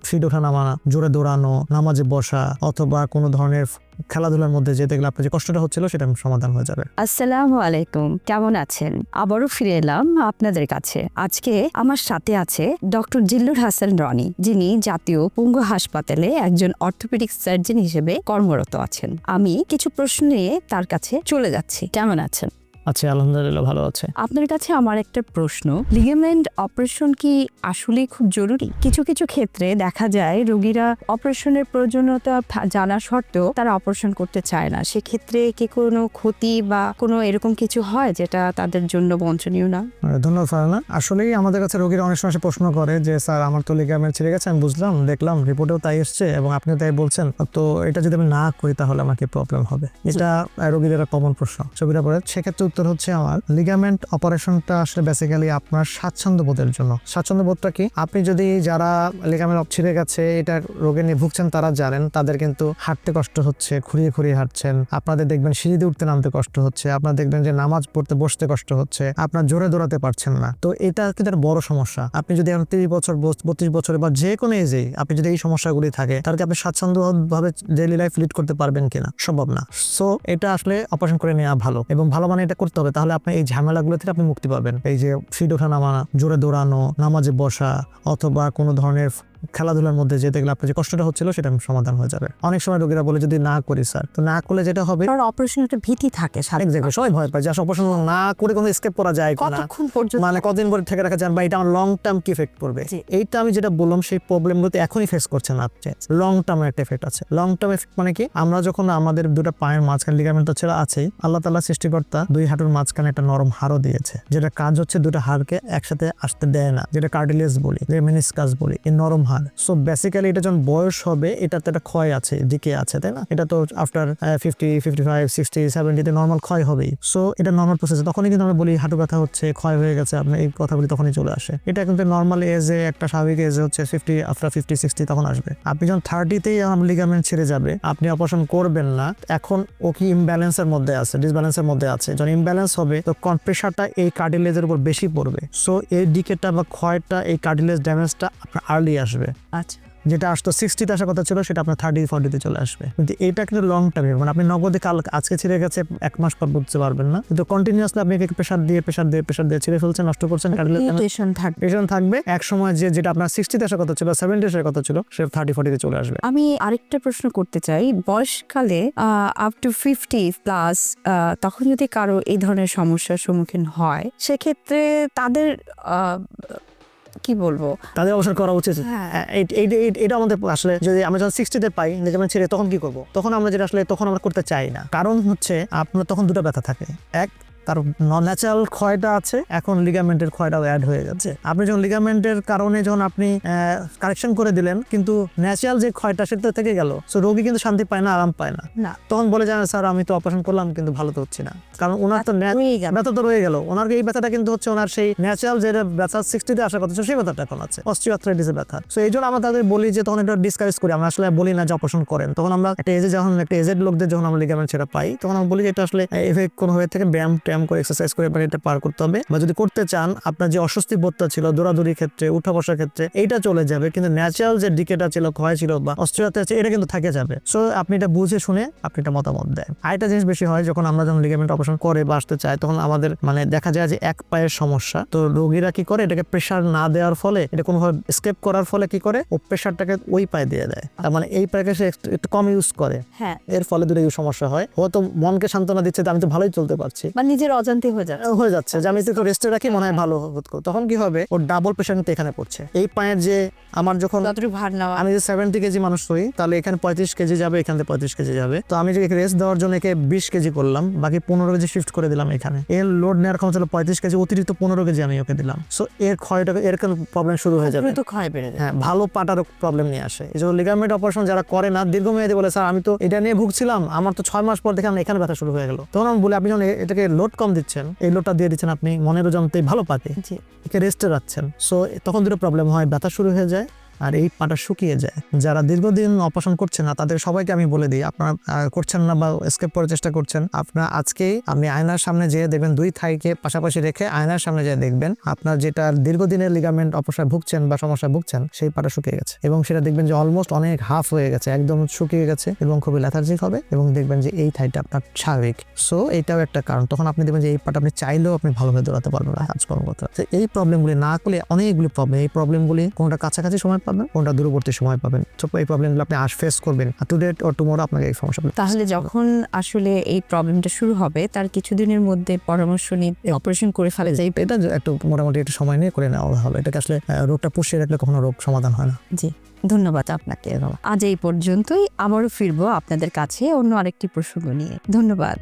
Fit ওঠা নামানো, জোরে দৌড়ানো, নামাজে বসা অথবা কোনো ধরনের খেলাধুলার মধ্যে যেতে গেলে আপনার যে কষ্টটা হচ্ছিল সেটা সমাধান হয়ে যাবে। আসসালামু আলাইকুম, কেমন আছেন? আবারও ফিরে এলাম আপনাদের কাছে। আজকে আমার সাথে আছে ডক্টর জিল্লুর হাসান রনি, যিনি জাতীয় পঙ্গু হাসপাতালে একজন অর্থোপেডিক সার্জন হিসেবে কর্মরত আছেন। আমি কিছু প্রশ্ন নিয়ে তার কাছে চলে যাচ্ছি। কেমন আছেন? আচ্ছা, আলহামদুলিল্লাহ ভালো আছে। আপনার কাছে আমার একটা প্রশ্ন, লিগামেন্ট অপারেশন কি আসলেই খুব জরুরি? কিছু কিছু ক্ষেত্রে দেখা যায় রোগীরা অপারেশনের প্রয়োজনীয়তা জানা সত্ত্বেও তারা অপারেশন করতে চায় না। সেক্ষেত্রে কি কোনো ক্ষতি বা কোনো এরকম কিছু হয় যেটা তাদের জন্য বঞ্চনীয় না? ধন্যবাদ ফারহানা। আসলেই আমাদের কাছে রোগীরা অনেক সময় প্রশ্ন করে যে স্যার আমার তো লিগামেন্ট ছিঁড়ে গেছে, আমি বুঝলাম, দেখলাম রিপোর্টেও তাই এসছে এবং আপনিও তাই বলছেন, তো এটা যদি আমি না করি তাহলে আমার কি প্রবলেম হবে? এটা রোগীদের একটা কমন প্রশ্ন। ছবিটা পরে সেক্ষেত্রে উত্তর হচ্ছে আমার লিগামেন্ট অপারেশনটা আসলে বেসিক্যালি আপনার স্বাচ্ছন্দ্য বোধের জন্য। স্বাচ্ছন্দ্য বোধটা কি? আপনি যদি যারা লিগামেন্ট ছিঁড়ে গেছে এটা রোগে নিয়ে ভুগছেন তারা জানেন, তাদের কিন্তু হাঁটতে কষ্ট হচ্ছে, খুঁড়িয়ে খুঁড়িয়ে হাঁটছেন, আপনাদের দেখবেন সিঁড়ি দিয়ে উঠতে নামতে কষ্ট হচ্ছে, আপনার দেখবেন যে নামাজ পড়তে বসতে কষ্ট হচ্ছে, আপনার জোরে দৌড়াতে পারছেন না। তো এটা কিন্তু একটা বড় সমস্যা। আপনি যদি এখন 30 বছর 32 বছরে বা যে কোনো এজেই আপনি যদি এই সমস্যাগুলি থাকে তাহলে আপনি স্বাচ্ছন্দ্যভাবে ডেইলি লাইফ লিড করতে পারবেন কিনা? সম্ভব না। সো এটা আসলে অপারেশন করে নেওয়া ভালো, এবং ভালো মানে এটা করতে হবে, তাহলে আপনি এই ঝামেলাগুলো থেকে আপনি মুক্তি পাবেন। এই যে ফিট ওঠা নামানো, জোরে দৌড়ানো, নামাজে বসা অথবা কোনো ধরনের খেলাধুলার মধ্যে যেতে গেলে আপনার যে কষ্টটা হচ্ছিল সেটা সমাধান হয়ে যাবে। অনেক সময় রোগীরা বলে যদি না করি স্যার, তো না করলে যেটা হবে, অপারেশন একটা ভীতি থাকে, সবাই ভয় পায় যে অপারেশন না করে কোনো এসকেপ করা যায় কিনা, কতক্ষণ পর্যন্ত, মানে কতদিন পরে থেকে রাখা যায় বা এটা আমার লং টার্ম কি এফেক্ট করবে। এইটা আমি যেটা বললাম সেই প্রবলেমগুলোতে এখনই ফেস করছেন আপনি, লং টার্মের একটা এফেক্ট আছে। লং টার্ম এফেক্ট মানে কি? আমরা যখন আমাদের দুটো পায়ের মাঝখানে লিগামেন্ট ছিল আছেই, আল্লাহ তাআলা সৃষ্টিকর্তা দুই হাঁটুর মাঝখানে একটা নরম হাড়ও দিয়েছে, যেটা কাজ হচ্ছে দুটো হাড়কে একসাথে আসতে দেয় না, যেটা কার্টিলেজ বলি, যে মেনিসকাস বলি, এই নরম হাড়। সো বেসিক্যালি এটা যখন বয়স হবে এটাতে একটা ক্ষয় আছে, দিকে আছে, তাই না? এটা তো আফটার 50, 55, 60, 70 নর্মাল ক্ষয় হবেই। সো এটা নর্মাল প্রসেস। তখনই কিন্তু আমরা বলি হাঁটু ব্যথা হচ্ছে, ক্ষয় হয়ে গেছে, আপনার এই কথাগুলি তখনই চলে আসে। এটা কিন্তু নর্মাল এজে, একটা স্বাভাবিক এজে হচ্ছে 50, আফটার 50, 60 তখন আসবে। আপনি যখন 30তেই লিগামেন্ট ছিঁড়ে যাবে, আপনি অপারেশন করবেন না, এখন ও কি ইমব্যালেন্সের মধ্যে আছে, ডিসব্যালেন্সের মধ্যে আছে। যখন ইমব্যালেন্স হবে তো প্রেশারটা এই কার্টিলেজের উপর বেশি পড়বে। সো এই দিকেটা বা ক্ষয়টা, এই কার্টিলেজ ড্যামেজটা আপনার আর্লি আসবে। আচ্ছা, যেটা আসতো 60তে আসার কথা ছিল সেটা আপনার 30, 40তে চলে আসবে। কিন্তু এটা কিন্তু লং টার্ম, মানে আপনি নগদে আজকে ছিঁড়ে গেছে 1 মাস পর বুঝতে পারবেন না, কিন্তু কন্টিনিউয়াসলি আপনি প্রেশার দিয়ে ছিঁড়ে ফেলছেন, নষ্ট করছেন, পেশেন্ট থাকবে। এক সময় যেটা আপনার 60তে আসার কথা ছিল, 70 আসার কথা ছিল, সেটা 30, 40তে চলে আসবে। আমি আরেকটা প্রশ্ন করতে চাই, বয়সকালে আপ টু 50+, তখন যদি কারো এই ধরনের সমস্যার সম্মুখীন হয়, সেক্ষেত্রে তাদের কি বলবো, তাদের অবসর করা উচিত। এটা আমাদের আসলে যদি আমরা যখন 60তে পাই লিগামেন্ট ছিঁড়ে, তখন কি করবো? তখন আমরা যেটা আসলে তখন আমরা করতে চাই না। কারণ হচ্ছে আপনার তখন দুটো ব্যথা থাকে, এক তার ন্যাচারাল ক্ষয়টা আছে, এখন লিগামেন্টের ক্ষয়টাও অ্যাড হয়ে যাচ্ছে। আপনি যখন লিগামেন্টের কারণে যখন আপনি কারেকশন করে দিলেন, কিন্তু ন্যাচারাল যে ক্ষয়টা সেটা থেকে গেল, সো রোগী কিন্তু শান্তি পায় না, আরাম পায় না। তখন বলে যায় স্যার আমি তো অপারেশন করলাম কিন্তু ভালো তো হচ্ছে না, কারণ ওনার তো ব্যথা তো রয়ে গেল। ওনার এই ব্যথাটা কিন্তু হচ্ছে ওনার সেই ন্যাচারাল যে ব্যথা 60তে আসার কথা সেই ব্যথাটা এখন আছে, অস্টিওআর্থ্রাইটিসের ব্যথা। সো এই জন্য আমরা তাদের বলি যে তখন এটা ডিসকারেজ করি, আমরা আসলে বলি না যে অপারেশন করেন। তখন আমরা একটা এজেড লোকদের যখন আমরা লিগামেন্ট ছেড়ে পাই, তখন আমরা বলি যে এটা আসলে এফেক্ট কোনো হয়ে থেকে ব্যায়াম করে এক্সারসাইজ করে এটা পার করতে হবে, বা যদি করতে চান আপনার যে অস্বস্তি বোধটা ছিল দৌড়াদৌড়ির ক্ষেত্রে, উঠা বসার ক্ষেত্রে, এইটা চলে যাবে, কিন্তু ন্যাচারাল যে ডিকেটা ছিল, ক্ষয় ছিল বা অস্টিওআর্থ্রাইটিস আছে, এটা কিন্তু থাকে যাবে। সো আপনি এটা বুঝে শুনে আপনি এটা মতামত দেন। আরেকটা জিনিস বেশি হয় যখন আমরা যখন লিগামেন্ট অপারেশন করে বা আসতে চাই, তখন আমাদের মানে দেখা যায় যে এক পায়ের সমস্যা, তো রোগীরা কি করে, এটাকে প্রেশার না দেওয়ার ফলে, এটা কোনোভাবে স্কেপ করার ফলে কি করে, ও প্রেশারটাকে ওই পায়ে দিয়ে দেয়, তার মানে এই পায়ে সে একটু কম ইউজ করে। এর ফলে দুটো সমস্যা হয়। হয়তো মনকে সান্ত্বনা দিচ্ছে যে আমি তো ভালোই চলতে পারছি, বা নিজের অজান্তে হয়ে যাচ্ছে যে আমি একটু রেস্টে রাখি, মনে হয় ভালো হবে। তখন কি হবে, ওর ডাবল প্রেশার কিন্তু এখানে পড়ছে। এই পায়ের যে আমার যখন আমি যে 70 কেজি মানুষ হই, তাহলে এখানে 35 কেজি যাবে, এখানে 35 কেজি যাবে। তো আমি যে রেস্ট দেওয়ার জন্য একে 20 কেজি করলাম, বাকি 15 কেজি শিফট করে দিলাম এখানে। এর লোড নেওয়ার ক্ষমতা ছিল 35 কেজি, অতিরিক্ত 15 কেজি আমি ওকে দিলাম। সো এর ক্ষয়টা এরকম প্রবলেম শুরু হয়ে যাবে, হ্যাঁ, ভালো পাটারও প্রবলেম নিয়ে আসে। এই যে লিগামেন্ট অপারেশন যারা করে না, দীর্ঘমেয়াদী বলে স্যার আমি তো এটা নিয়ে ভুগছিলাম, আমার তো 6 মাস পর দেখে এখানে ব্যথা শুরু হয়ে গেল। তখন আমি বলি আপনি যখন এটাকে লোড কম দিচ্ছেন, এই লোডটা দিয়ে দিচ্ছেন আপনি মনের যন্ত্রে ভালো পাতে, একে রেস্টে রাখছেন। সো তখন দুটো প্রবলেম হয়, ব্যথা শুরু হয়ে যায় আর এই পাটা শুকিয়ে যায়। যারা দীর্ঘদিন অপারেশন করছেন না তাদের সবাইকে আমি বলে দিই, আপনারা করছেন না বা এসকেপ করার চেষ্টা করছেন, আপনারা আজকেই আপনি আয়নার সামনে যেয়ে দেখবেন, 2 থাইকে পাশাপাশি রেখে আয়নার সামনে যেয়ে দেখবেন আপনার যেটা দীর্ঘদিনের লিগামেন্ট অপসায় ভুগছেন বা সমস্যা ভুগছেন সেই পাটা শুকিয়ে গেছে, এবং সেটা দেখবেন যে অলমোস্ট অনেক হাফ হয়ে গেছে, একদম শুকিয়ে গেছে এবং খুবই লেথার্জিক হবে, এবং দেখবেন যে এই থাইটা আপনার স্বাভাবিক। সো এটাও একটা কারণ, তখন আপনি দেখবেন যে এই পাটা আপনি চাইলেও আপনি ভালোভাবে দৌড়াতে পারবেন না কাজকর্ম করতে। তো এই প্রবলেমগুলি না করলে অনেকগুলি প্রবলেম, এই প্রবলেমগুলি কোনটা কাছাকাছি সময় পাবেন, কোনটা দূরবর্তী সময় পাবেন। সো এই প্রবলেমগুলো আপনি আজ ফেস করবেন, টুডে অর টুমরো আপনাকে এই সমস্যা। তাহলে যখন আসলে এই প্রবলেমটা শুরু হবে তার কিছুদিনের মধ্যে পরামর্শ নিয়ে অপারেশন করে ফেলে যায়। এটা একটু মোটামুটি একটু সময় নিয়ে করে নেওয়া ভালো। এটাকে আসলে রোগটা পুষিয়ে রাখলে কখনো রোগ সমাধান হয় না। জি, ধন্যবাদ আপনাকে। আজ এই পর্যন্তই, আবারও ফিরবো আপনাদের কাছে অন্য আরেকটি প্রসঙ্গ নিয়ে। ধন্যবাদ।